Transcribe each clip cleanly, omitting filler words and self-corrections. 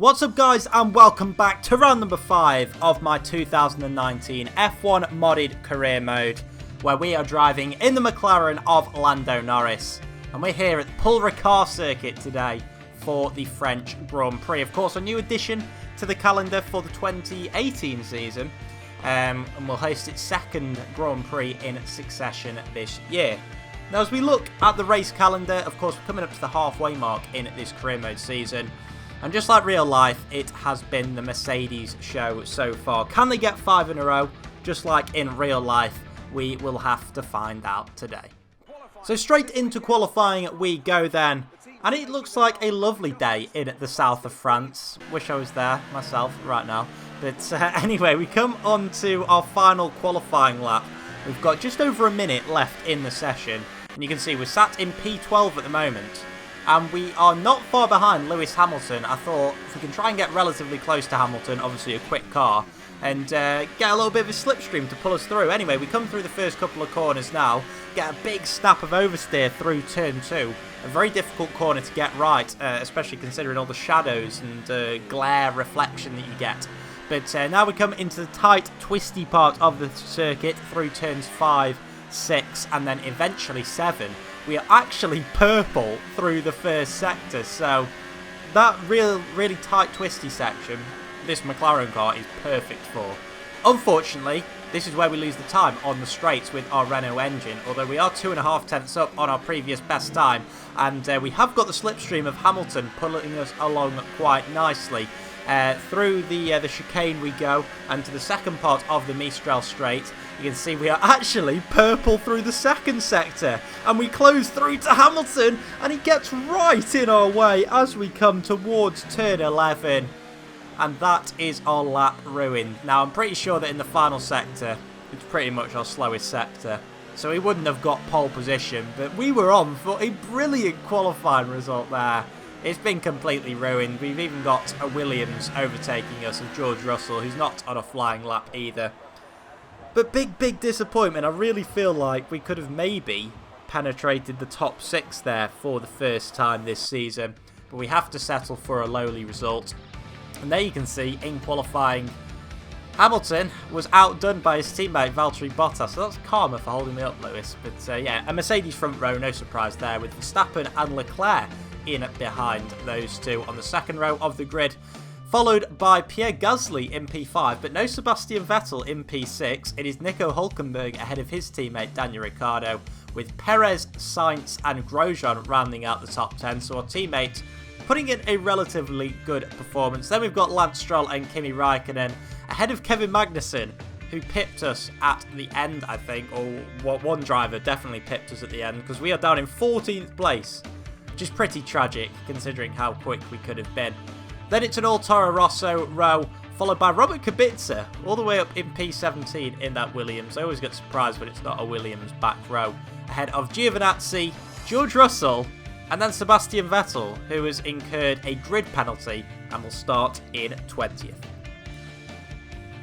What's up guys, and welcome back to round number 5 of my 2019 F1 modded career mode, where we are driving in the McLaren of Lando Norris. And we're here at the Paul Ricard circuit today for the French Grand Prix. Of course, a new addition to the calendar for the 2018 season, and we'll host its second Grand Prix in succession this year. Now, as we look at the race calendar, of course, we're coming up to the halfway mark in this career mode season. And just like real life, it has been the Mercedes show so far. Can they get 5 in a row? Just like in real life, we will have to find out today. So straight into qualifying we go then. And it looks like a lovely day in the south of France. Wish I was there myself right now. But anyway, we come on to our final qualifying lap. We've got just over a minute left in the session. And you can see we're sat in P12 at the moment. And we are not far behind Lewis Hamilton. I thought if we can try and get relatively close to Hamilton, obviously a quick car, and get a little bit of a slipstream to pull us through. Anyway, we come through the first couple of corners now, get a big snap of oversteer through turn 2. A very difficult corner to get right, especially considering all the shadows and glare reflection that you get. But now we come into the tight, twisty part of the circuit through turns 5, 6, and then eventually 7. We are actually purple through the first sector, so that really tight twisty section this McLaren car is perfect for. Unfortunately, this is where we lose the time on the straights with our Renault engine, although we are 2.5 tenths up on our previous best time, and we have got the slipstream of Hamilton pulling us along quite nicely. Through the chicane we go, and to the second part of the Mistral straight. You can see we are actually purple through the second sector, and we close through to Hamilton, and he gets right in our way as we come towards turn 11. And that is our lap ruined. Now, I'm pretty sure that in the final sector, it's pretty much our slowest sector, so he wouldn't have got pole position, but we were on for a brilliant qualifying result there. It's been completely ruined. We've even got a Williams overtaking us, and George Russell, who's not on a flying lap either. But big disappointment. I really feel like we could have maybe penetrated the top 6 there for the first time this season. But we have to settle for a lowly result. And there you can see, in qualifying, Hamilton was outdone by his teammate Valtteri Bottas. So that's karma for holding me up, Lewis. But yeah, a Mercedes front row, no surprise there, with Verstappen and Leclerc in behind those two on the second row of the grid, followed by Pierre Gasly in P5, but no Sebastian Vettel in P6. It is Nico Hülkenberg ahead of his teammate Daniel Ricciardo, with Perez, Sainz and Grosjean rounding out the top 10, so our teammate putting in a relatively good performance. Then we've got Lance Stroll and Kimi Räikkönen ahead of Kevin Magnussen, who pipped us at the end, I think, or one driver definitely pipped us at the end, because we are down in 14th place. Which is pretty tragic considering how quick we could have been. Then it's an all Toro Rosso row, followed by Robert Kubica, all the way up in P17 in that Williams. I always get surprised when it's not a Williams back row. Ahead of Giovinazzi, George Russell, and then Sebastian Vettel, who has incurred a grid penalty and will start in 20th.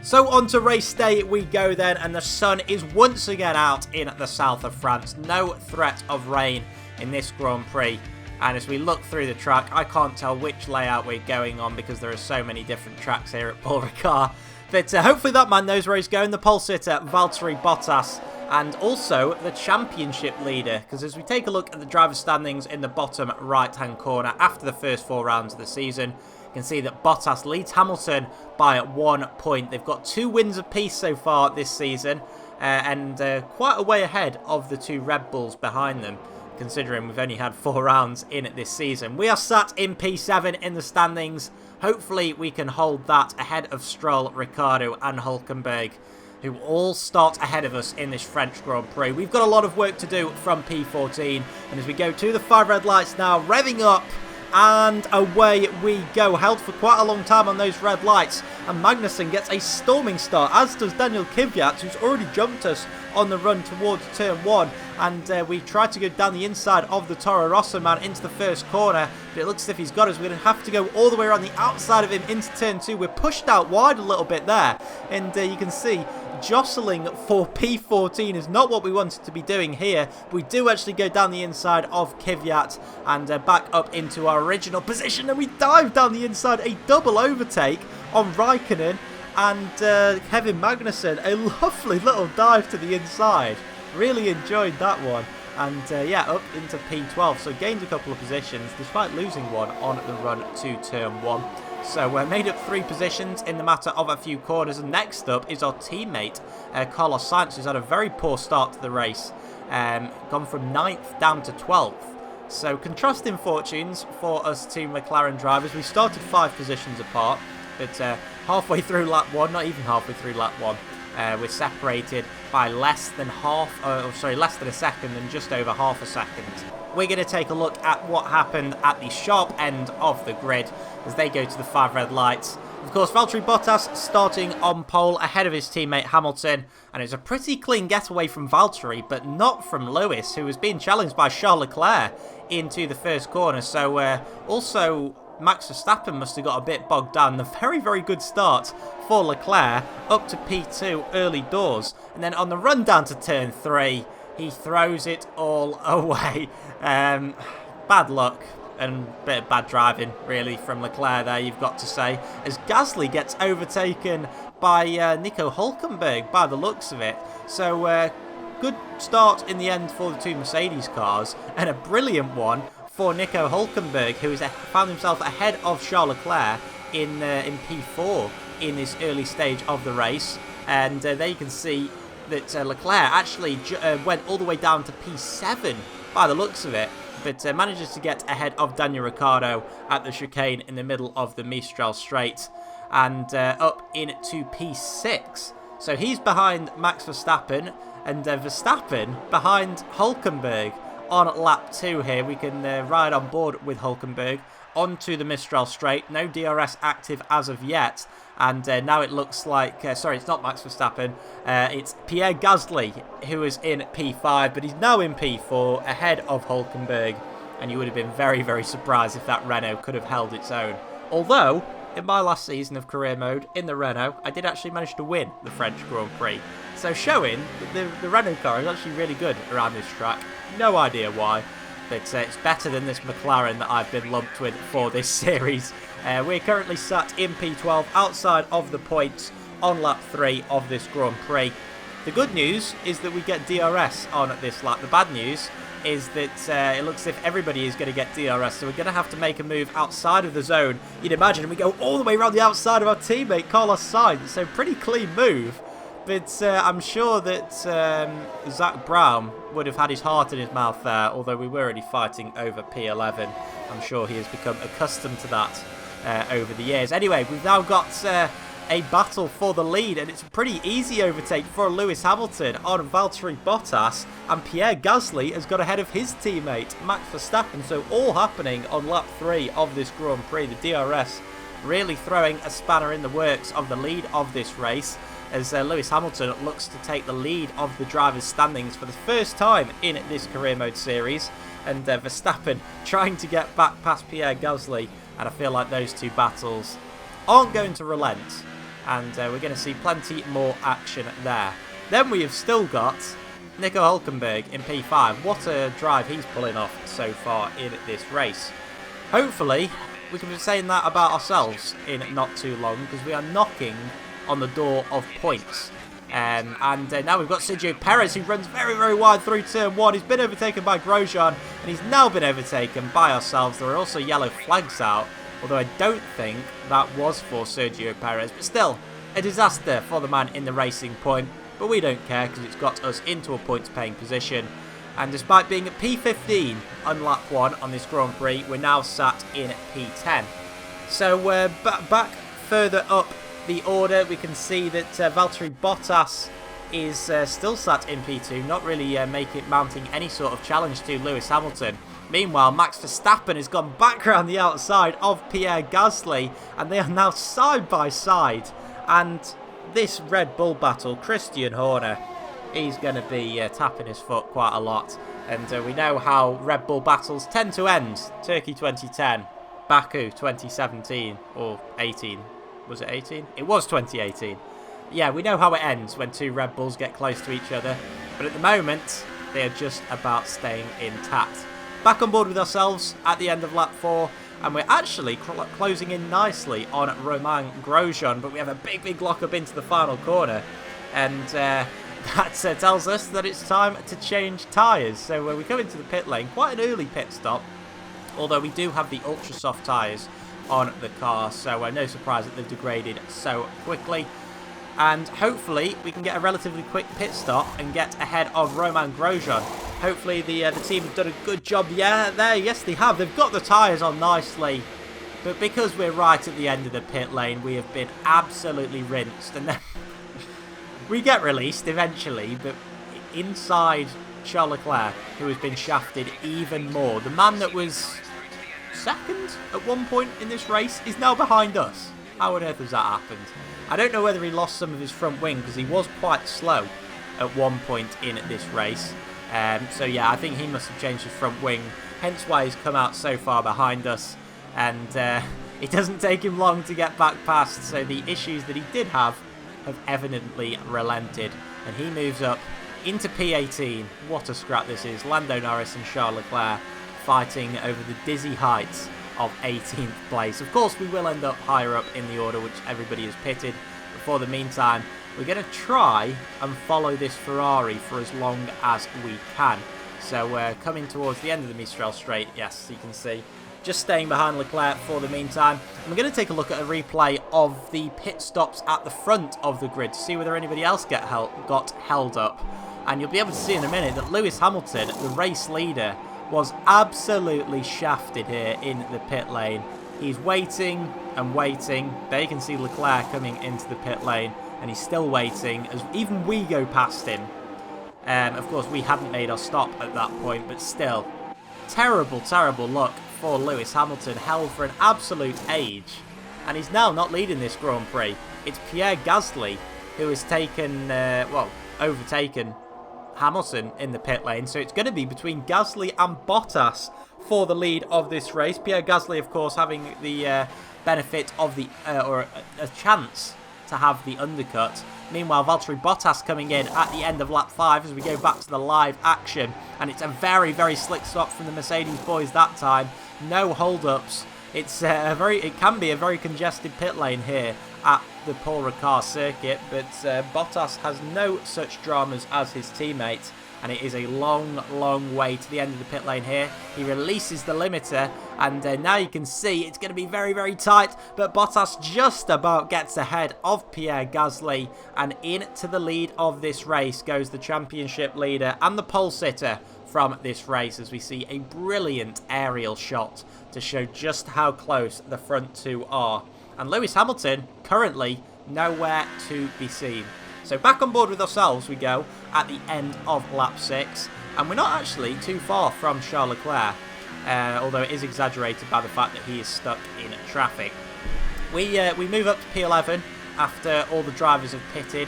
So on to race day we go then, and the sun is once again out in the south of France. No threat of rain in this Grand Prix. And as we look through the track, I can't tell which layout we're going on because there are so many different tracks here at Paul Ricard. But hopefully that man knows where he's going. The pole sitter, Valtteri Bottas, and also the championship leader. Because as we take a look at the driver standings in the bottom right-hand corner after the first 4 rounds of the season, you can see that Bottas leads Hamilton by 1 point. They've got 2 wins apiece so far this season, and quite a way ahead of the 2 Red Bulls behind them, considering we've only had 4 rounds in it this season. We are sat in P7 in the standings. Hopefully we can hold that ahead of Stroll, Ricciardo and Hülkenberg, who all start ahead of us in this French Grand Prix. We've got a lot of work to do from P14, and as we go to the 5 red lights now, revving up, and away we go. Held for quite a long time on those red lights, and Magnussen gets a storming start, as does Daniel Kvyat, who's already jumped us on the run towards turn 1, and we tried to go down the inside of the Toro Rosso man into the first corner, but it looks as if he's got us. We're going to have to go all the way around the outside of him into turn 2. We're pushed out wide a little bit there, and you can see jostling for P14 is not what we wanted to be doing here. We do actually go down the inside of Kvyat and back up into our original position, and we dive down the inside, a double overtake on Raikkonen and Kevin Magnussen. A lovely little dive to the inside. Really enjoyed that one. And yeah, up into P12, so gained a couple of positions despite losing one on the run to turn 1. So we made up 3 positions in the matter of a few corners, and next up is our teammate Carlos Sainz, who's had a very poor start to the race, gone from 9th down to 12th. So contrasting fortunes for us two McLaren drivers. We started 5 positions apart, but halfway through lap 1, not even halfway through lap 1, we're separated by less than less than a second, and just over half a second. We're going to take a look at what happened at the sharp end of the grid as they go to the 5 red lights. Of course, Valtteri Bottas starting on pole ahead of his teammate Hamilton, and it's a pretty clean getaway from Valtteri, but not from Lewis, who was being challenged by Charles Leclerc into the first corner. So also Max Verstappen must have got a bit bogged down. The very, very good start for Leclerc up to P2 early doors. And then on the run down to turn 3, he throws it all away. Bad luck and a bit of bad driving, really, from Leclerc there, you've got to say, as Gasly gets overtaken by Nico Hülkenberg, by the looks of it. So good start in the end for the 2 Mercedes cars, and a brilliant one for Nico Hülkenberg, who has found himself ahead of Charles Leclerc in P4 in this early stage of the race. And there you can see that Leclerc actually went all the way down to P7 by the looks of it, but manages to get ahead of Daniel Ricciardo at the chicane in the middle of the Mistral Straight, and up into P6. So he's behind Max Verstappen, and Verstappen behind Hülkenberg on lap 2 here. We can ride on board with Hülkenberg onto the Mistral Straight. No DRS active as of yet. And now it looks like, sorry, it's not Max Verstappen, it's Pierre Gasly, who is in P5, but he's now in P4, ahead of Hülkenberg, and you would have been very, very surprised if that Renault could have held its own. Although, in my last season of career mode, in the Renault, I did actually manage to win the French Grand Prix. So showing that the Renault car is actually really good around this track. No idea why, but it's better than this McLaren that I've been lumped with for this series. We're currently sat in P12 outside of the points on lap 3 of this Grand Prix. The good news is that we get DRS on this lap. The bad news is that it looks as if everybody is going to get DRS, so we're going to have to make a move outside of the zone. You'd imagine we go all the way around the outside of our teammate Carlos Sainz, so pretty clean move. But I'm sure that Zach Brown would have had his heart in his mouth there, although we were already fighting over P11. I'm sure he has become accustomed to that over the years. Anyway, we've now got a battle for the lead, and it's a pretty easy overtake for Lewis Hamilton on Valtteri Bottas, and Pierre Gasly has got ahead of his teammate Max Verstappen. So all happening on lap 3 of this Grand Prix. The DRS really throwing a spanner in the works of the lead of this race, as Lewis Hamilton looks to take the lead of the drivers' standings for the first time in this career mode series, and Verstappen trying to get back past Pierre Gasly, and I feel like those two battles aren't going to relent, and we're going to see plenty more action there. Then we have still got Nico Hülkenberg in P5. What a drive he's pulling off so far in this race. Hopefully we can be saying that about ourselves in not too long, because we are knocking on the door of points. And now we've got Sergio Perez, who runs very, very wide through turn 1. He's been overtaken by Grosjean, and he's now been overtaken by ourselves. There are also yellow flags out, although I don't think that was for Sergio Perez. But still, a disaster for the man in the Racing Point. But we don't care, because it's got us into a points-paying position. And despite being at P15 on lap 1 on this Grand Prix, we're now sat in P10. So we're back further up the order. We can see that Valtteri Bottas is still sat in P2, not really mounting any sort of challenge to Lewis Hamilton. Meanwhile, Max Verstappen has gone back around the outside of Pierre Gasly, and they are now side by side. And this Red Bull battle, Christian Horner, he's going to be tapping his foot quite a lot. And we know how Red Bull battles tend to end. Turkey 2010, Baku 2017, or 18. Was it 18? It was 2018. yeah, we know how it ends when two Red Bulls get close to each other. But at the moment, they are just about staying intact. Back on board with ourselves at the end of lap 4. And we're actually closing in nicely on Romain Grosjean. But we have a big lock-up into the final corner. And that tells us that it's time to change tyres. So we come into the pit lane, quite an early pit stop. Although we do have the ultra soft tyres on the car. So no surprise that they've degraded so quickly. And hopefully we can get a relatively quick pit stop and get ahead of Romain Grosjean. Hopefully the team have done a good job. Yeah, there, yes they have. They've got the tyres on nicely. But because we're right at the end of the pit lane, we have been absolutely rinsed. And then we get released eventually, but inside Charles Leclerc, who has been shafted even more. The man that was second at one point in this race is now behind us. How on earth has that happened? I don't know whether he lost some of his front wing because he was quite slow at one point in this race. So yeah, I think he must have changed his front wing, hence why he's come out so far behind us. And it doesn't take him long to get back past, so the issues that he did have evidently relented. And he moves up into P18. What a scrap this is. Lando Norris and Charles Leclerc fighting over the dizzy heights of 18th place. Of course, we will end up higher up in the order, which everybody is pitted. But for the meantime, we're going to try and follow this Ferrari for as long as we can. So coming towards the end of the Mistral Straight, yes, you can see, just staying behind Leclerc for the meantime. And we're going to take a look at a replay of the pit stops at the front of the grid to see whether anybody else got held up. And you'll be able to see in a minute that Lewis Hamilton, the race leader, was absolutely shafted here in the pit lane. He's waiting and waiting. There you can see Leclerc coming into the pit lane, and he's still waiting as even we go past him. Of course, we hadn't made our stop at that point, but still, terrible luck for Lewis Hamilton, held for an absolute age, and he's now not leading this Grand Prix. It's Pierre Gasly who has taken, overtaken Hamilton in the pit lane, so it's going to be between Gasly and Bottas for the lead of this race. Pierre Gasly, of course, having the benefit of the or a chance to have the undercut. Meanwhile, Valtteri Bottas coming in at the end of lap 5 as we go back to the live action, and it's a very slick stop from the Mercedes boys that time. No hold-ups. It's it can be a very congested pit lane here at the Paul Ricard circuit, but Bottas has no such dramas as his teammates, and it is a long way to the end of the pit lane here. He releases the limiter, and now you can see it's going to be very tight, but Bottas just about gets ahead of Pierre Gasly, and into the lead of this race goes the championship leader and the pole sitter from this race, as we see a brilliant aerial shot to show just how close the front two are. And Lewis Hamilton currently nowhere to be seen. So back on board with ourselves we go at the end of lap 6, and we're not actually too far from Charles Leclerc, although it is exaggerated by the fact that he is stuck in traffic. We move up to P11 after all the drivers have pitted.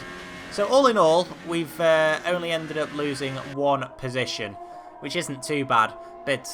So all in all, we've only ended up losing one position, which isn't too bad. But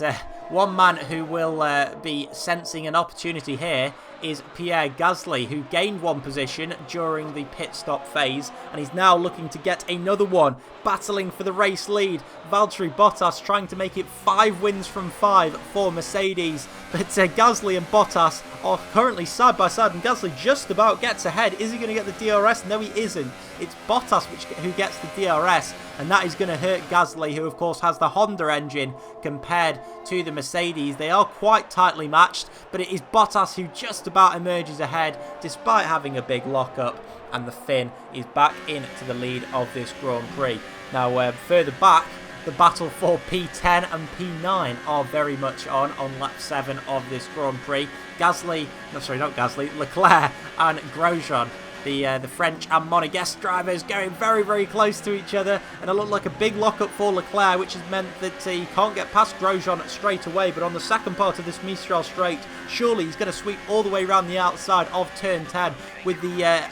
one man who will be sensing an opportunity here is Pierre Gasly, who gained one position during the pit stop phase, and he's now looking to get another one, battling for the race lead. Valtteri Bottas trying to make it 5 wins from 5 for Mercedes, but Gasly and Bottas are currently side by side, and Gasly just about gets ahead. Is he going to get the DRS? No, he isn't. It's Bottas who gets the DRS, and that is going to hurt Gasly, who of course has the Honda engine compared to the Mercedes. They are quite tightly matched, but it is Bottas who just about emerges ahead despite having a big lockup, and the Finn is back into the lead of this Grand Prix. Now further back, the battle for P10 and P9 are very much on lap 7 of this Grand Prix. Leclerc and Grosjean, the French and Monegasque drivers, going very close to each other, and it looked like a big lockup for Leclerc, which has meant that he can't get past Grosjean straight away. But on the second part of this Mistral Straight, surely he's going to sweep all the way around the outside of turn 10 with the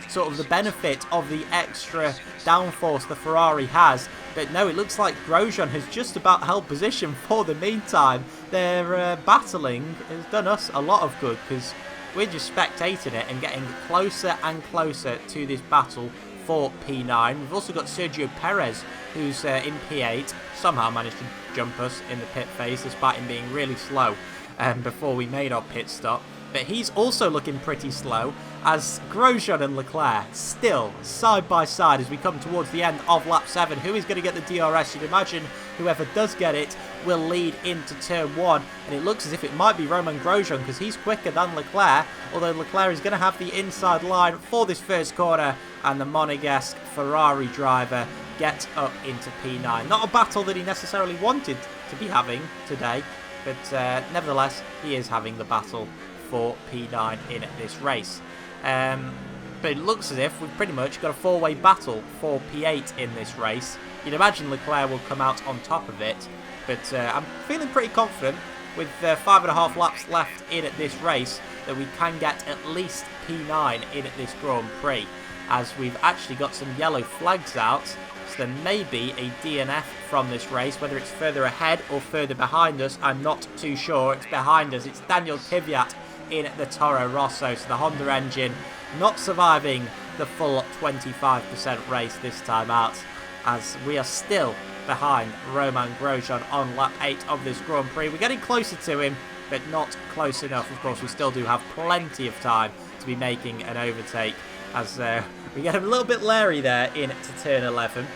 sort of the benefit of the extra downforce the Ferrari has. But no, it looks like Grosjean has just about held position for the meantime. Their battling has done us a lot of good, because we're just spectating it and getting closer and closer to this battle for P9. We've also got Sergio Perez, who's in P8, somehow managed to jump us in the pit phase despite him being really slow before we made our pit stop. But he's also looking pretty slow, as Grosjean and Leclerc still side by side as we come towards the end of lap 7. Who is going to get the DRS? You'd imagine whoever does get it will lead into turn 1, and it looks as if it might be Romain Grosjean because he's quicker than Leclerc, although Leclerc is going to have the inside line for this first corner, and the Monegasque Ferrari driver gets up into P9. Not a battle that he necessarily wanted to be having today, but nevertheless he is having the battle for P9 in this race. But it looks as if we've pretty much got a four-way battle for P8 in this race. You'd imagine Leclerc will come out on top of it, but I'm feeling pretty confident with 5.5 laps left in at this race that we can get at least P9 in at this Grand Prix, as we've actually got some yellow flags out, so there may be a DNF from this race. Whether it's further ahead or further behind us, I'm not too sure. It's behind us. It's Daniel Kvyat in the Toro Rosso, so the Honda engine not surviving the full 25% race this time out, as we are still behind Romain Grosjean on lap 8 of this Grand Prix. We're getting closer to him, but not close enough. Of course, we still do have plenty of time to be making an overtake, as we get a little bit leery there into turn 11.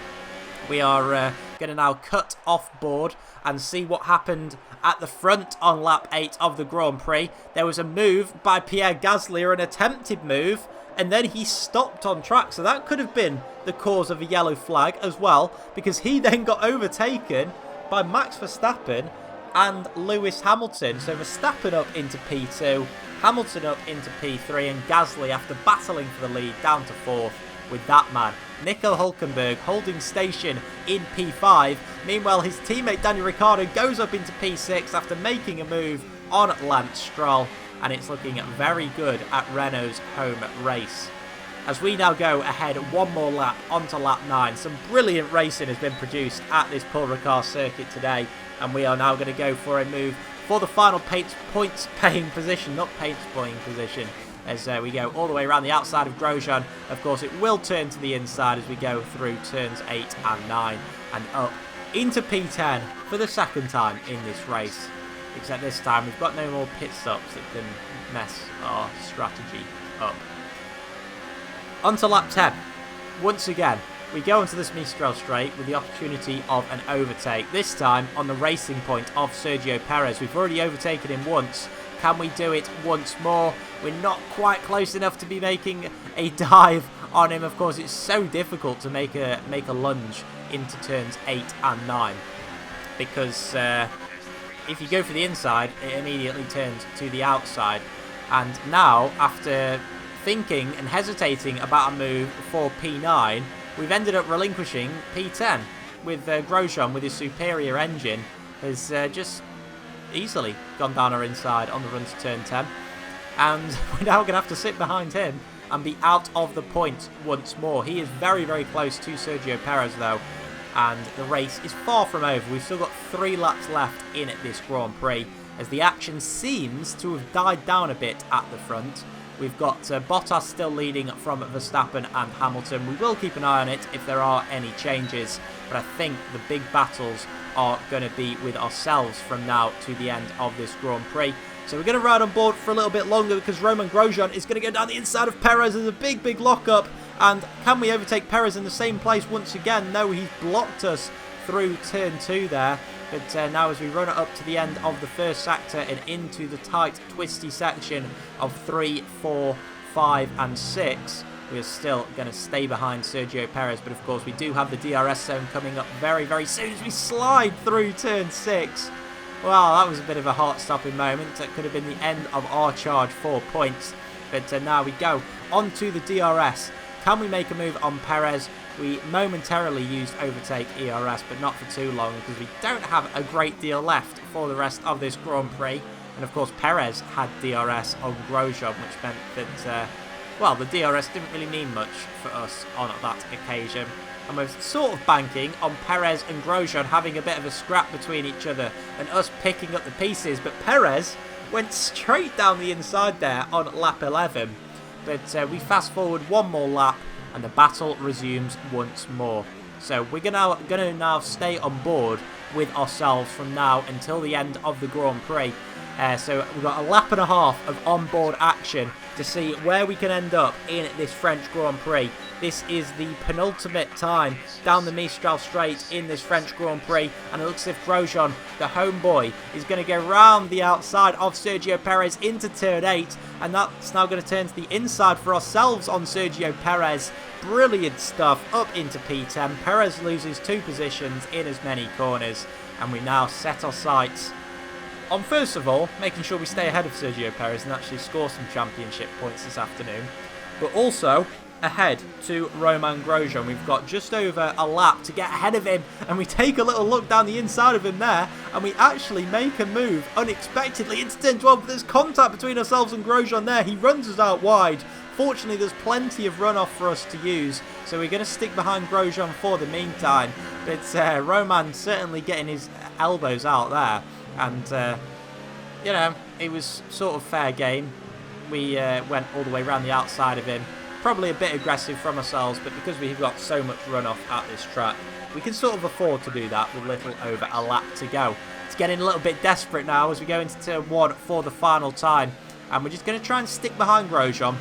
We are going to now cut off board and see what happened at the front on lap 8 of the Grand Prix. There was a move by Pierre Gasly, or an attempted move, and then he stopped on track. So that could have been the cause of a yellow flag as well, because he then got overtaken by Max Verstappen and Lewis Hamilton. So Verstappen up into P2, Hamilton up into P3, and Gasly, after battling for the lead, down to 4th with that man, Nico Hülkenberg, holding station in P5. Meanwhile, his teammate Daniel Ricciardo goes up into P6 after making a move on Lance Stroll, and it's looking very good at Renault's home race. As we now go ahead one more lap onto lap 9, some brilliant racing has been produced at this Paul Ricard circuit today, and we are now going to go for a move for the final points paying position, not paints playing position, as we go all the way around the outside of Grosjean. Of course, it will turn to the inside as we go through turns 8 and 9 and up into P10 for the second time in this race. Except this time we've got no more pit stops that can mess our strategy up. Onto lap 10. Once again, we go onto this Mistral straight with the opportunity of an overtake. This time on the racing point of Sergio Perez. We've already overtaken him once. Can we do it once more? We're not quite close enough to be making a dive on him. Of course, it's so difficult to make a lunge into turns 8 and 9, because if you go for the inside, it immediately turns to the outside. And now, after thinking and hesitating about a move for P9, we've ended up relinquishing P10 with Grosjean, with his superior engine, has just easily gone down our inside on the run to turn 10, and we're now going to have to sit behind him and be out of the points once more. He is very, very close to Sergio Perez though, and the race is far from over. We've still got 3 laps left in this Grand Prix, as the action seems to have died down a bit at the front. We've got Bottas still leading from Verstappen and Hamilton. We will keep an eye on it if there are any changes, but I think the big battles are going to be with ourselves from now to the end of this Grand Prix. So we're going to ride on board for a little bit longer, because Romain Grosjean is going to go down the inside of Perez. There's a big, big lock-up, and can we overtake Perez in the same place once again? No, he's blocked us through turn 2 there. But now as we run it up to the end of the first sector and into the tight, twisty section of 3, 4, 5 and 6, we are still going to stay behind Sergio Perez. But of course we do have the DRS zone coming up very, very soon as we slide through turn 6. Well, that was a bit of a heart-stopping moment. That could have been the end of our charge for points. But now we go onto the DRS. Can we make a move on Perez? We momentarily used overtake ERS, but not for too long, because we don't have a great deal left for the rest of this Grand Prix. And of course Perez had DRS on Grosjean, which meant that, well, the DRS didn't really mean much for us on that occasion. And we're sort of banking on Perez and Grosjean having a bit of a scrap between each other and us picking up the pieces. But Perez went straight down the inside there on lap 11. But we fast forward one more lap and the battle resumes once more. So we're gonna now stay on board with ourselves from now until the end of the Grand Prix. So we've got a lap and a half of onboard action to see where we can end up in this French Grand Prix. This is the penultimate time down the Mistral Straight in this French Grand Prix, and it looks as if Grosjean, the homeboy, is going to go round the outside of Sergio Perez into turn 8, and that's now going to turn to the inside for ourselves on Sergio Perez. Brilliant stuff up into P10. Perez loses 2 positions in as many corners, and we now set our sights on, first of all, making sure we stay ahead of Sergio Perez and actually score some championship points this afternoon, but also ahead to Romain Grosjean. We've got just over a lap to get ahead of him, and we take a little look down the inside of him there, and we actually make a move unexpectedly into turn 12. There's contact between ourselves and Grosjean there. He runs us out wide. Fortunately, there's plenty of runoff for us to use, so we're going to stick behind Grosjean for the meantime. But Roman certainly getting his elbows out there, and you know, it was sort of fair game. We went all the way around the outside of him. Probably a bit aggressive from ourselves, but because we've got so much runoff at this track, we can sort of afford to do that with little over a lap to go. It's getting a little bit desperate now as we go into turn 1 for the final time, and we're just going to try and stick behind Grosjean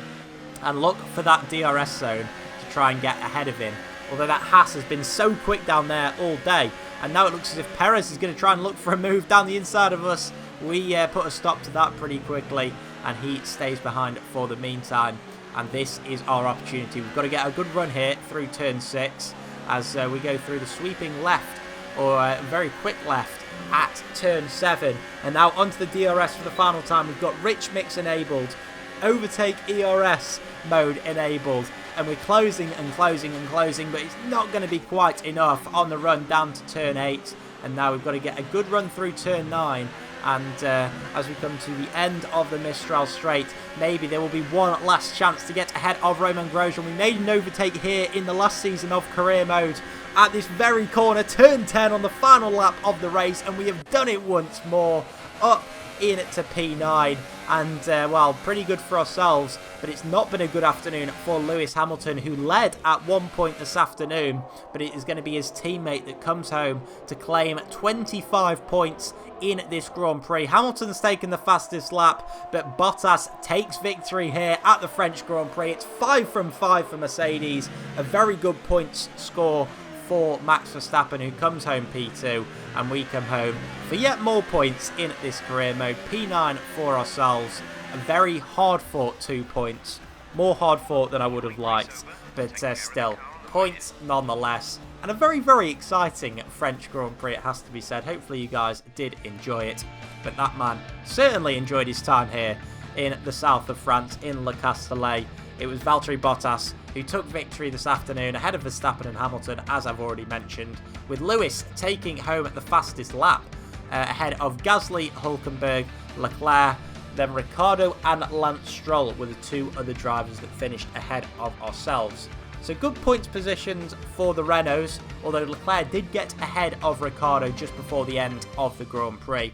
and look for that DRS zone to try and get ahead of him. Although that Haas has been so quick down there all day, and now it looks as if Perez is going to try and look for a move down the inside of us. We put a stop to that pretty quickly, and he stays behind for the meantime. And this is our opportunity. We've got to get a good run here through turn 6 as we go through the sweeping left, or very quick left at turn 7. And now onto the DRS for the final time. We've got Rich Mix enabled, overtake ERS mode enabled, and we're closing and closing and closing, but it's not going to be quite enough on the run down to turn 8. And now we've got to get a good run through turn 9. And as we come to the end of the Mistral Straight, maybe there will be one last chance to get ahead of Romain Grosjean. We made an overtake here in the last season of career mode at this very corner, turn 10 on the final lap of the race, and we have done it once more, up in to P9. And, well, pretty good for ourselves, but it's not been a good afternoon for Lewis Hamilton, who led at one point this afternoon, but it is going to be his teammate that comes home to claim 25 points in this Grand Prix. Hamilton's taken the fastest lap, but Bottas takes victory here at the French Grand Prix. It's 5 from 5 for Mercedes, a very good points score for Max Verstappen, who comes home P2, and we come home for yet more points in this career mode. P9 for ourselves. A very hard-fought 2 points. More hard-fought than I would have liked, but still, points nonetheless. And a very, very exciting French Grand Prix, it has to be said. Hopefully you guys did enjoy it. But that man certainly enjoyed his time here in the south of France, in Le Castellet. It was Valtteri Bottas who took victory this afternoon ahead of Verstappen and Hamilton, as I've already mentioned, with Lewis taking home at the fastest lap ahead of Gasly, Hülkenberg, Leclerc, then Ricciardo and Lance Stroll were the 2 other drivers that finished ahead of ourselves. So good points positions for the Renaults, although Leclerc did get ahead of Ricciardo just before the end of the Grand Prix.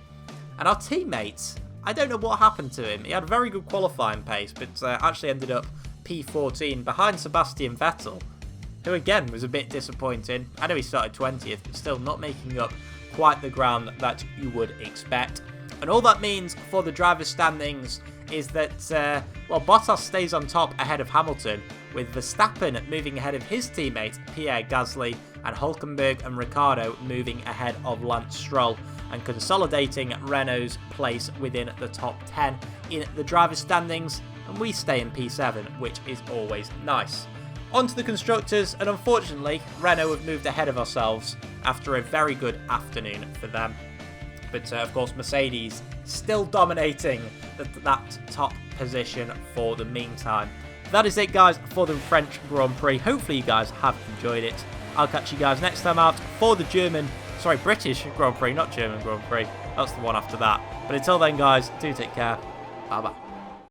And our teammates, I don't know what happened to him. He had a very good qualifying pace, but actually ended up P14 behind Sebastian Vettel, who again was a bit disappointing. I know he started 20th, but still not making up quite the ground that you would expect. And all that means for the driver's standings is that, well, Bottas stays on top ahead of Hamilton, with Verstappen moving ahead of his teammate Pierre Gasly, and Hülkenberg and Ricciardo moving ahead of Lance Stroll, and consolidating Renault's place within the top 10 in the driver's standings, and we stay in P7, which is always nice. On to the constructors, and unfortunately, Renault have moved ahead of ourselves after a very good afternoon for them. But of course, Mercedes still dominating that top position for the meantime. That is it, guys, for the French Grand Prix. Hopefully you guys have enjoyed it. I'll catch you guys next time out for the British Grand Prix, not German Grand Prix. That's the one after that. But until then, guys, do take care. Bye-bye.